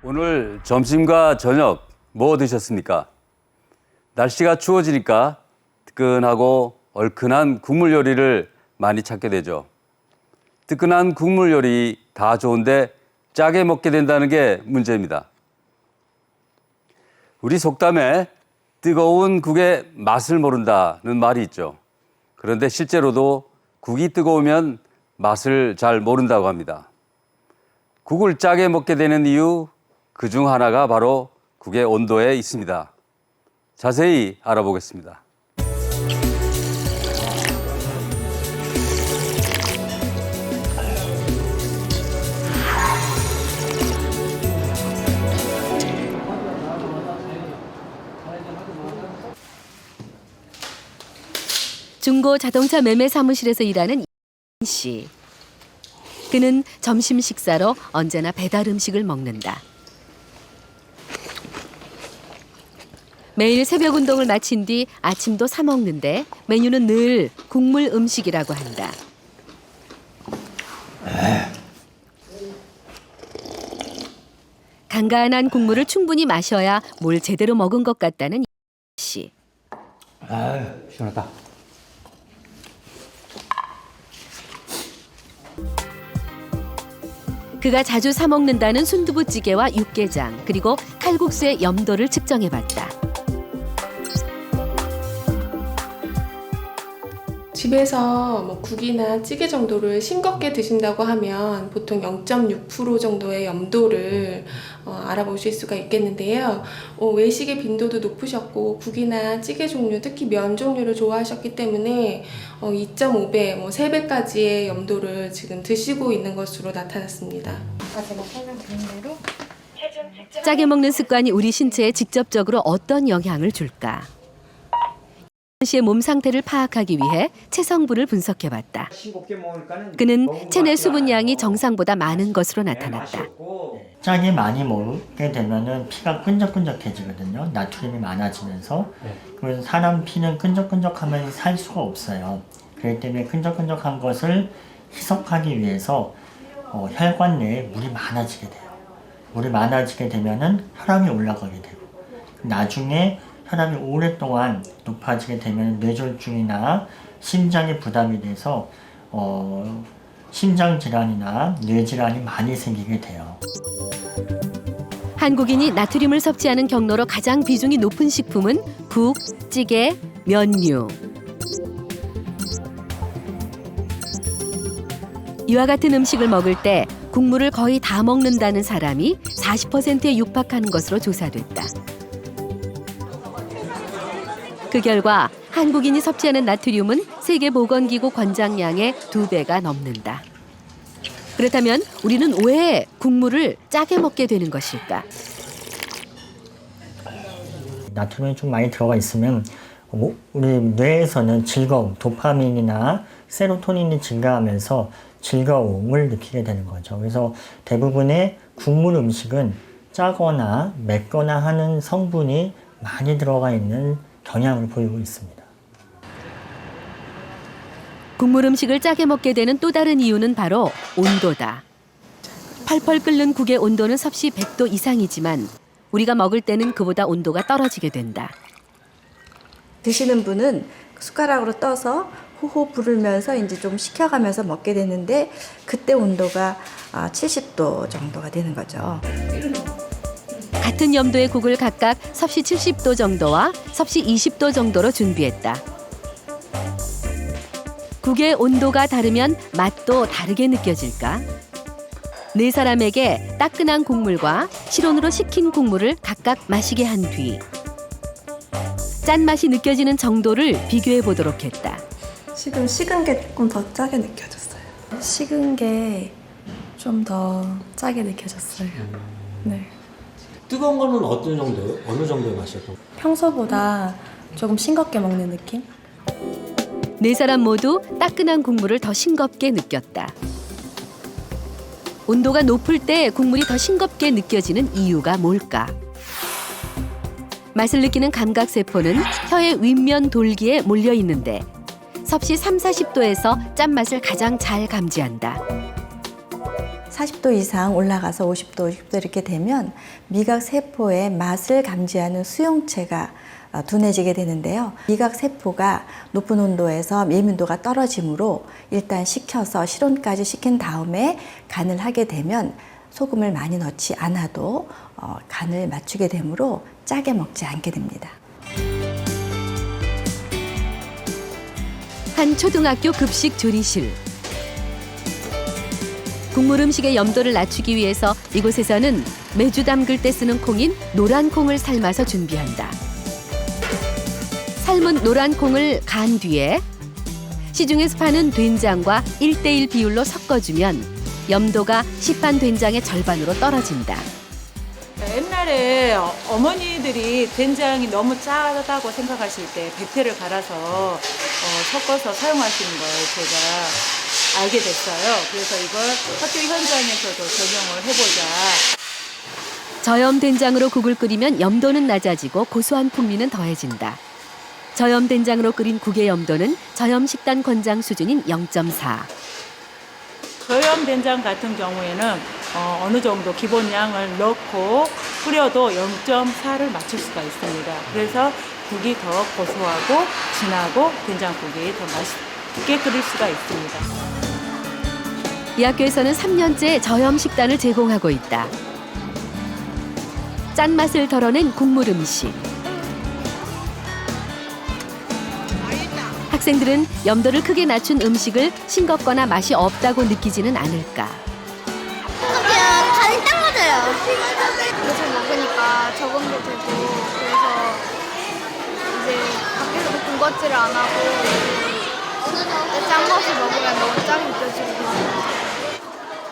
오늘 점심과 저녁 뭐 드셨습니까? 날씨가 추워지니까 뜨끈하고 얼큰한 국물 요리를 많이 찾게 되죠. 뜨끈한 국물 요리 다 좋은데 짜게 먹게 된다는 게 문제입니다. 우리 속담에 뜨거운 국의 맛을 모른다는 말이 있죠. 그런데 실제로도 국이 뜨거우면 맛을 잘 모른다고 합니다. 국을 짜게 먹게 되는 이유 그중 하나가 바로 국의 온도에 있습니다. 자세히 알아보겠습니다. 중고 자동차 매매 사무실에서 일하는 이 씨. 그는 점심 식사로 언제나 배달 음식을 먹는다. 매일 새벽 운동을 마친 뒤 아침도 사 먹는데 메뉴는 늘 국물 음식이라고 한다. 간간한 국물을 충분히 마셔야 뭘 제대로 먹은 것 같다는 이 씨. 시원하다. 그가 자주 사 먹는다는 순두부찌개와 육개장 그리고 칼국수의 염도를 측정해봤다. 집에서 뭐 국이나 찌개 정도를 싱겁게 드신다고 하면 보통 0.6% 정도의 염도를 알아보실 수가 있겠는데요. 외식의 빈도도 높으셨고 국이나 찌개 종류, 특히 면 종류를 좋아하셨기 때문에 2.5배, 3배까지의 염도를 지금 드시고 있는 것으로 나타났습니다. 제가 설명드린 대로 짜게 먹는 습관이 우리 신체에 직접적으로 어떤 영향을 줄까? 씨의 몸 상태를 파악하기 위해 체성분을 분석해봤다. 그는 체내 수분량이 정상보다 많은 것으로 나타났다. 짜게 많이 먹게 되면은 피가 끈적끈적해지거든요. 나트륨이 많아지면서. 그래서 사람 피는 끈적끈적하면 살 수가 없어요. 그렇기 때문에 끈적끈적한 것을 희석하기 위해서 혈관 내에 물이 많아지게 돼요. 물이 많아지게 되면은 혈압이 올라가게 되고 나중에 혈압이 오랫동안 높아지게 되면 뇌졸중이나 심장에 부담이 돼서 심장 질환이나 뇌 질환이 많이 생기게 돼요. 한국인이 나트륨을 섭취하는 경로로 가장 비중이 높은 식품은 국, 찌개, 면류. 이와 같은 음식을 먹을 때 국물을 거의 다 먹는다는 사람이 40%에 육박하는 것으로 조사됐다. 그 결과 한국인이 섭취하는 나트륨은 세계보건기구 권장량의 2배가 넘는다. 그렇다면 우리는 왜 국물을 짜게 먹게 되는 것일까? 나트륨이 좀 많이 들어가 있으면 우리 뇌에서는 즐거움, 도파민이나 세로토닌이 증가하면서 즐거움을 느끼게 되는 거죠. 그래서 대부분의 국물 음식은 짜거나 맵거나 하는 성분이 많이 들어가 있는 경향을 보이고 있습니다. 국물 음식을 짜게 먹게 되는 또 다른 이유는 바로 온도다. 펄펄 끓는 국의 온도는 섭씨 100도 이상이지만 우리가 먹을 때는 그보다 온도가 떨어지게 된다. 드시는 분은 숟가락으로 떠서 호호 부르면서 이제 좀 식혀가면서 먹게 되는데 그때 온도가 70도 정도가 되는 거죠. 같은 염도의 국을 각각 섭씨 70도 정도와 섭씨 20도 정도로 준비했다. 국의 온도가 다르면 맛도 다르게 느껴질까? 네 사람에게 따끈한 국물과 실온으로 식힌 국물을 각각 마시게 한 뒤 짠맛이 느껴지는 정도를 비교해 보도록 했다. 지금 식은 게 조금 더 짜게 느껴졌어요. 식은 게 좀 더 짜게 느껴졌어요. 네. 뜨거운 거는 어떤 정도예요? 어느 정도의 맛이었던 거예요? 평소보다 조금 싱겁게 먹는 느낌? 네 사람 모두 따끈한 국물을 더 싱겁게 느꼈다. 온도가 높을 때 국물이 더 싱겁게 느껴지는 이유가 뭘까? 맛을 느끼는 감각세포는 혀의 윗면 돌기에 몰려 있는데 섭씨 30, 40도에서 짠맛을 가장 잘 감지한다. 40도 이상 올라가서 50도, 60도 이렇게 되면 미각 세포의 맛을 감지하는 수용체가 둔해지게 되는데요. 미각 세포가 높은 온도에서 예민도가 떨어지므로 일단 식혀서 실온까지 식힌 다음에 간을 하게 되면 소금을 많이 넣지 않아도 간을 맞추게 되므로 짜게 먹지 않게 됩니다. 한 초등학교 급식 조리실. 국물 음식의 염도를 낮추기 위해서 이곳에서는 메주 담글 때 쓰는 콩인 노란 콩을 삶아서 준비한다. 삶은 노란 콩을 간 뒤에 시중에서 파는 된장과 1:1 비율로 섞어주면 염도가 시판 된장의 절반으로 떨어진다. 옛날에 어머니들이 된장이 너무 짜다고 생각하실 때 백태를 갈아서 섞어서 사용하시는 걸 제가 알게 됐어요. 그래서 이걸 학교 현장에서도 적용을 해보자. 저염 된장으로 국을 끓이면 염도는 낮아지고 고소한 풍미는 더해진다. 저염 된장으로 끓인 국의 염도는 저염 식단 권장 수준인 0.4. 저염 된장 같은 경우에는 어느 정도 기본 양을 넣고 끓여도 0.4를 맞출 수가 있습니다. 그래서 국이 더 고소하고 진하고 된장국이 더 맛있게 끓일 수가 있습니다. 이 학교에서는 3년째 저염 식단을 제공하고 있다. 짠맛을 덜어낸 국물 음식. 학생들은 염도를 크게 낮춘 음식을 싱겁거나 맛이 없다고 느끼지는 않을까. 그냥 간이 딱 맞아요. 요즘 먹으니까 적응도 되고 그래서 이제 밖에서도 군것질을 안 하고 짠 것을 먹으면 너무 짜게 느껴지고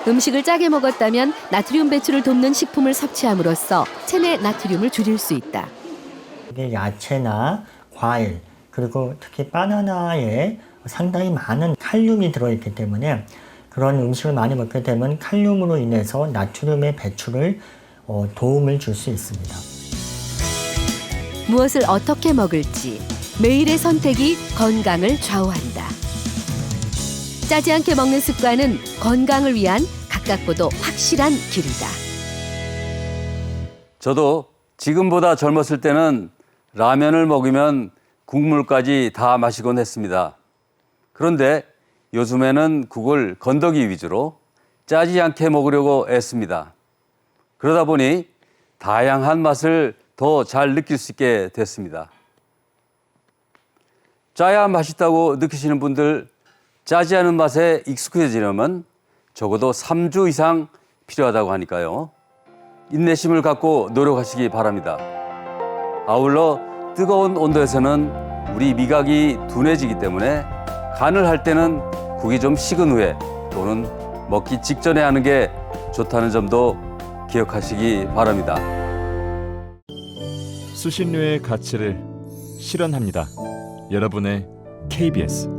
음식을 짜게 먹었다면 나트륨 배출을 돕는 식품을 섭취함으로써 체내 나트륨을 줄일 수 있다. 이게 야채나 과일 그리고 특히 바나나에 상당히 많은 칼륨이 들어있기 때문에 그런 음식을 많이 먹게 되면 칼륨으로 인해서 나트륨의 배출을 도움을 줄 수 있습니다. 무엇을 어떻게 먹을지 매일의 선택이 건강을 좌우한다. 짜지 않게 먹는 습관은 건강을 위한 가깝고도 확실한 길이다. 저도 지금보다 젊었을 때는 라면을 먹으면 국물까지 다 마시곤 했습니다. 그런데 요즘에는 국을 건더기 위주로 짜지 않게 먹으려고 애씁니다. 그러다 보니 다양한 맛을 더 잘 느낄 수 있게 됐습니다. 짜야 맛있다고 느끼시는 분들, 짜지 않은 맛에 익숙해지려면 적어도 3주 이상 필요하다고 하니까요. 인내심을 갖고 노력하시기 바랍니다. 아울러 뜨거운 온도에서는 우리 미각이 둔해지기 때문에 간을 할 때는 국이 좀 식은 후에 또는 먹기 직전에 하는 게 좋다는 점도 기억하시기 바랍니다. 수신료의 가치를 실현합니다. 여러분의 KBS